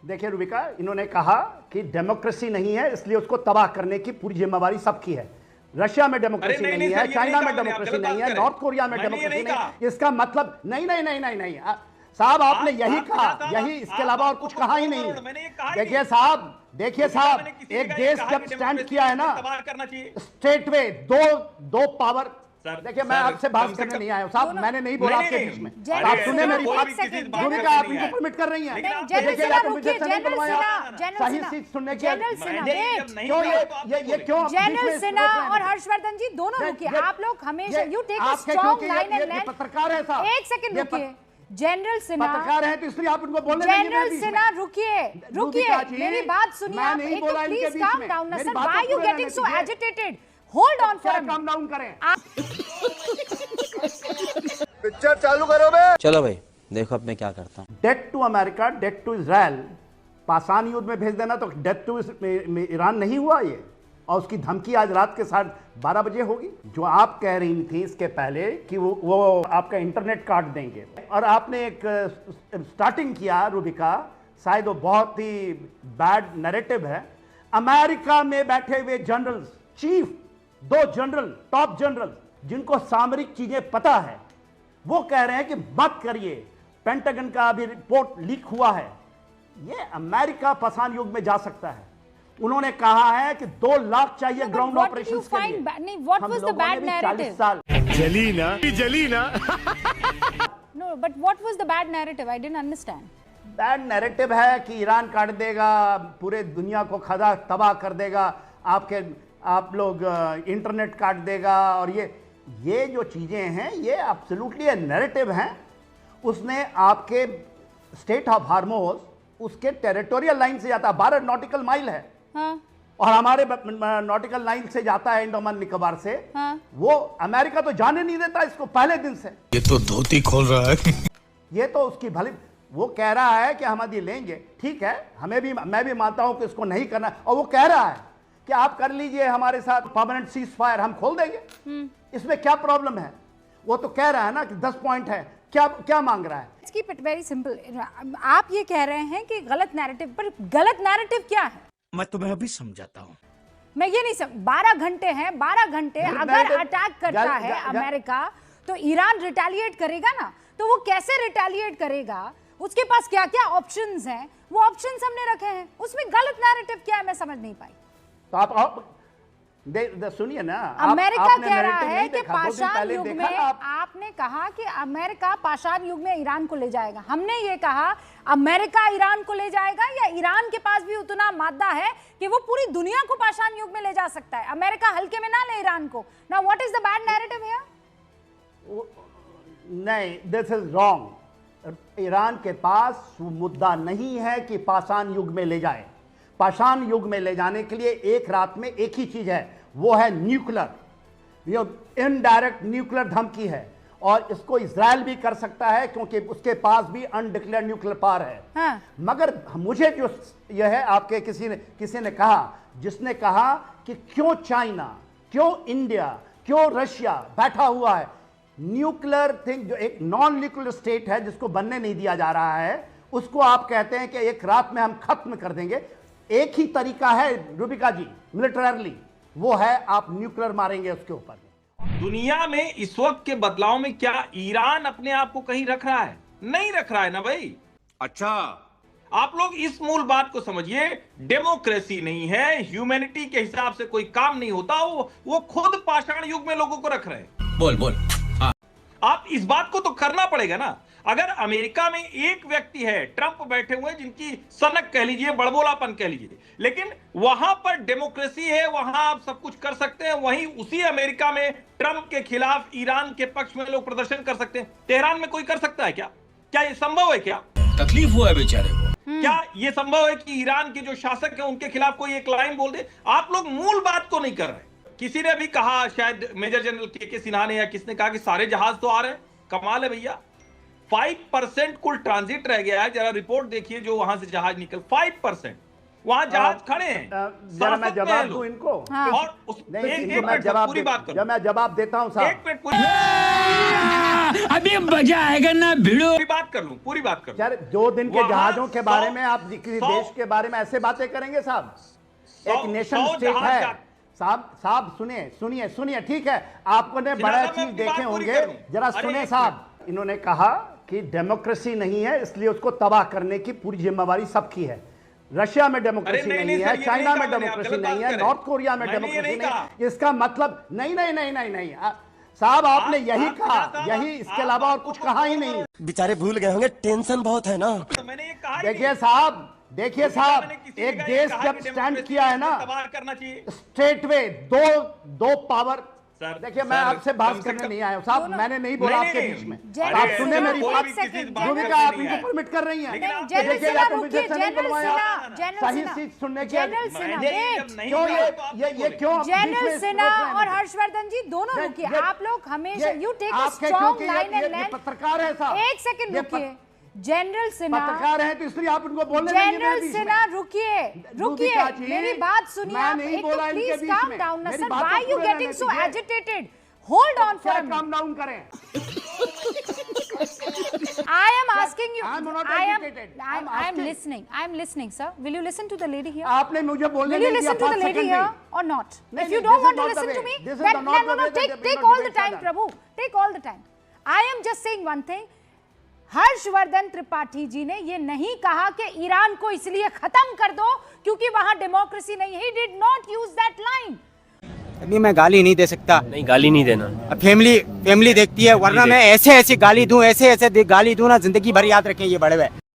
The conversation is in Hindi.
देखिए रूबिका, इन्होंने कहा कि डेमोक्रेसी नहीं है इसलिए उसको तबाह करने की पूरी जिम्मेवारी सबकी है। रशिया में डेमोक्रेसी नहीं है, चाइना में डेमोक्रेसी नहीं है, नॉर्थ कोरिया में डेमोक्रेसी नहीं है। इसका मतलब नहीं नहीं नहीं नहीं नहीं साहब, आपने यही कहा, यही, इसके अलावा और कुछ कहा ही नहीं। देखिए साहब, एक देश जब स्टैंड किया है ना स्टेट वे, दो पावर। देखिए मैं आपसे बात करने नहीं आया साहब, मैंने नहीं बोला आपके बीच में, आप सुने मेरी बात। भूमिका आप इनको परमिट कर रही हैं। देखिए या तो मुझे नहीं करवाया सही चीज सुनने के क्यों ये क्यों जनरल सिन्हा और हर्षवर्धन जी दोनों रुकिए। आप लोग हमेशा you take a strong line and length. पत्रकार है साहब, एक सेकंड रुकिए। जनरल सिन्हा पत्रकार है तो इसलिए आप इनको बोलने नहीं। जनरल सिन्हा रुकिए, मेरी बात सुनिए आप। एक तो please calm down sir, why you getting so agitated? Hold on for calm down करें। पिक्चर चालू करो बे। चलो भाई देखो अब मैं क्या करता हूँ। Death to America, death to Israel, पासान युद्ध में भेज देना, तो डेट टू ईरान नहीं हुआ ये? और उसकी धमकी आज रात के 12:30 बजे होगी। जो आप कह रही थी इसके पहले कि वो आपका इंटरनेट काट देंगे, और आपने एक स्टार्टिंग किया रूबिका, शायद वो बहुत ही बैड नैरेटिव है। अमेरिका में बैठे हुए generals, chief 2 general, top general जिनको सामरिक चीजें पता है, वो कह रहे हैं कि मत करिए। पेंटागन का अभी रिपोर्ट लीक हुआ है, ये अमेरिका पाषाण युग में जा सकता है। उन्होंने कहा है कि 2 लाख चाहिए ग्राउंड ऑपरेशंस के लिए। What was the bad narrative? 40 साल जली ना No, but what was the bad narrative? I didn't understand. Bad narrative है कि ईरान काट देगा, पूरे दुनिया को खदा तबाह कर देगा, आप लोग इंटरनेट काट देगा, और ये जो चीजें हैं ये एब्सोल्युटली नैरेटिव हैं। उसने आपके स्टेट ऑफ हार्मोस उसके टेरिटोरियल लाइन से जाता है, 12 नॉटिकल माइल है। हाँ। और हमारे नॉटिकल लाइन से जाता है अंडमान निकोबार से। हाँ। वो अमेरिका तो जाने नहीं देता इसको पहले दिन से। ये तो धोती खोल रहा है। ये तो उसकी भली, वो कह रहा है कि हम यदि लेंगे, ठीक है, मैं भी मानता हूं कि इसको नहीं करना, और वो कह रहा है कि आप कर लीजिए हमारे साथ परमानेंट सीज फायर, हम खोल देंगे। इसमें क्या प्रॉब्लम है? वो तो कह रहा है ना कि 10 पॉइंट है, क्या मांग रहा है? Let's keep it very simple. आप ये कह रहे हैं कि गलत नैरेटिव, पर गलत नैरेटिव क्या है? मैं तुम्हें अभी समझाता हूँ। मैं ये नहीं समझ, 12 घंटे हैं, 12 घंटे अगर अटैक करता है अमेरिका तो ईरान रिटेलिएट करेगा ना, तो वो कैसे रिटेलिएट करेगा? उसके पास क्या क्या ऑप्शंस हैं, वो ऑप्शंस हमने रखे हैं। उसमें गलत नैरेटिव क्या है, मैं समझ नहीं पाई। तो आप सुनिए ना, अमेरिका कह रहा है कि पाषाण युग में, आपने कहा कि अमेरिका पाषाण युग में ईरान को ले जाएगा। हमने ये कहा अमेरिका ईरान को ले जाएगा, या ईरान के पास भी उतना मादा है कि वो पूरी दुनिया को पाषाण युग में ले जा सकता है? अमेरिका हल्के में ना ले ईरान को। Now what is the bad narrative here? नहीं, दिस इज रॉन्ग। ईरान के पास मुद्दा नहीं है कि पाषाण युग में ले जाए। पाषाण युग में ले जाने के लिए एक रात में एक ही चीज है, वो है न्यूक्लियर, ये इनडायरेक्ट न्यूक्लियर धमकी है, और इसको इजराइल भी कर सकता है क्योंकि उसके पास भी अनडिक्लेयर्ड न्यूक्लियर पावर है। हाँ। मगर मुझे जो यह है, आपके किसी ने कहा, जिसने कहा कि क्यों चाइना, क्यों इंडिया, क्यों रशिया बैठा हुआ है। न्यूक्लियर थिंग, जो एक नॉन न्यूक्लियर स्टेट है जिसको बनने नहीं दिया जा रहा है, उसको आप कहते हैं कि एक रात में हम खत्म कर देंगे। एक ही तरीका है रूबिका जी, मिलिटरली, वो है आप न्यूक्लियर मारेंगे उसके ऊपर। दुनिया में इस वक्त के बदलाव में क्या ईरान अपने आप को कहीं रख रहा है? नहीं रख रहा है ना भाई। अच्छा, आप लोग इस मूल बात को समझिए, डेमोक्रेसी नहीं है, ह्यूमैनिटी के हिसाब से कोई काम नहीं होता। वो खुद पाषाण युग में लोगों को रख रहे हैं। बोल हाँ। आप इस बात को तो करना पड़ेगा ना। अगर अमेरिका में एक व्यक्ति है, ट्रंप बैठे हुए, जिनकी सनक कह लीजिए, बड़बोलापन कह लीजिए, लेकिन वहां पर डेमोक्रेसी है, वहां आप सब कुछ कर सकते हैं। वहीं उसी अमेरिका में ट्रंप के खिलाफ ईरान के पक्ष में लोग प्रदर्शन कर सकते हैं। तेहरान में कोई कर सकता है क्या? क्या ये संभव है? क्या तकलीफ हुआ है बेचारे को? क्या ये संभव है कि ईरान के जो शासक है उनके खिलाफ कोई एक लाइन बोल दे? आप लोग मूल बात को नहीं कर रहे। किसी ने भी कहा, शायद मेजर जनरल के सिन्हा ने या किसने कहा कि सारे जहाज तो आ रहे हैं। कमाल है भैया, 5% कुल ट्रांजिट रह गया है। जरा रिपोर्ट देखिए जो वहां से जहाज निकल, 5% वहां जहाज खड़े हैं। जरा मैं जवाब दूं इनको। हाँ। और नहीं, एक मिनट पूरी बात करो। जब मैं जवाब देता हूं साहब, एक मिनट पूरी अभी मजा आएगा ना भिड़ो। पूरी बात कर लूं, पूरी बात कर लूं। यार 2 दिन के वहाँ जहाजों के बारे 100 में आप किसी देश के बारे में ऐसे बातें करेंगे साहब? 100 एक नेशन स्टेट जहाज है जा- साहब सुनिए ठीक है, आपको ने सिन्हा बड़ा साहब, मैं चीज अपनी देखे बात पूरी होंगे, करूं। जरा अरे सुने एक साहब। इन्होंने कहा कि डेमोक्रेसी नहीं है, इसलिए उसको तबाह करने की पूरी जिम्मेवारी सबकी है। रशिया में डेमोक्रेसी नहीं, नहीं सर, है, ये चाइना नहीं में कहा मैंने, आप डेमोक्रेसी गलत नहीं बात है, कर रहे नॉर्थ कोरिया में मैंने ये डेमोक्रेसी नहीं कहा। नहीं है। इसका मतलब नहीं साहब, आपने यही आप कहा, साहब, यही, इसके आप अलावा और बातों कुछ को कहा ही बोलो। नहीं। बेचारे भूल गए होंगे, टेंशन बहुत है ना। तो मैंने ये कहा ही देखिए नहीं। साहब, मैंने किसी एक का देश ये कहा जब कि स्टैंड डेमोक्रेसी किया है ना, तबाह करना चाहिए। स्टेट वे दो पावर। सर, देखिए, मैं सर, आपसे कम बहस से करने कम- नहीं आया हूं साहब, मैंने नहीं बोला नहीं, आपके नहीं, बीच में। अरे, आप सुनने मेरी एक बात। सेकंड, जो भी जनरल कहा आप सिन्हा। इनको परमिट कर रही हैं। लेकिन आप- जनरल देखिए, सिन्हा आपको रुकिए, मुझे नहीं जनरल बुलवाया। सिन्हा, जनरल सही सिन्हा, चीज सुनने की जनरल सिन्हा, मैंने वेट। जब नहीं क्यों कहा तो आप ये बोले। क्यों आप बीच में जनरल रोक सिन्हा रहे हैं और मुझे? हर्षवर्धन जी दोनों ये- रुकिए। ये- आप लोग हमेशा यू टेक अ आपके स्ट्रॉन्ग क्योंकि लाइन एंड ये लेंथ। पत्रकार है साहब। एक सेकंड ये रुकिए। जनरल सिन्हा, पत्रकार है तो इसलिए आप उनको बोलने देंगे मेरे जनरल बीच सिन्हा में। रुकिए, रूबिका जी, मेरी बात सुनिए। मैं आप नहीं एक बोला तो इनके प्लीज बीच काम में। डाउन ना मेरी सर, बात व्हाई तो यू पूरे गेटिंग रहने सो दीजिए। एजिटेटेड? होल्ड ऑन फॉर क्या अ मिनट। काम डाउन करें? I am asking you. I'm not I am agitated. I'm asking. listening. I am listening, sir. Will you listen to the lady here? आपने मुझे बोलने Will you नहीं दिया listen to the 5 lady second here भी। or not? नहीं, If you नहीं, don't this want is to not the listen to way. me, This is then the not the no, way that they take bring all the debate time, further. Prabhu. Take all the time. I am just saying one thing. Harshvardhan Tripathi ji ने ये नहीं कहा कि ईरान को इसलिए खत्म कर दो क्योंकि वहां डेमोक्रेसी नहीं है। He did not use that line. अभी मैं गाली नहीं दे सकता। नहीं, गाली नहीं देना। फैमिली देखती है, वरना मैं ऐसे गाली दूं, ऐसे गाली दूं ना, जिंदगी भर याद रखें ये बड़े हुए।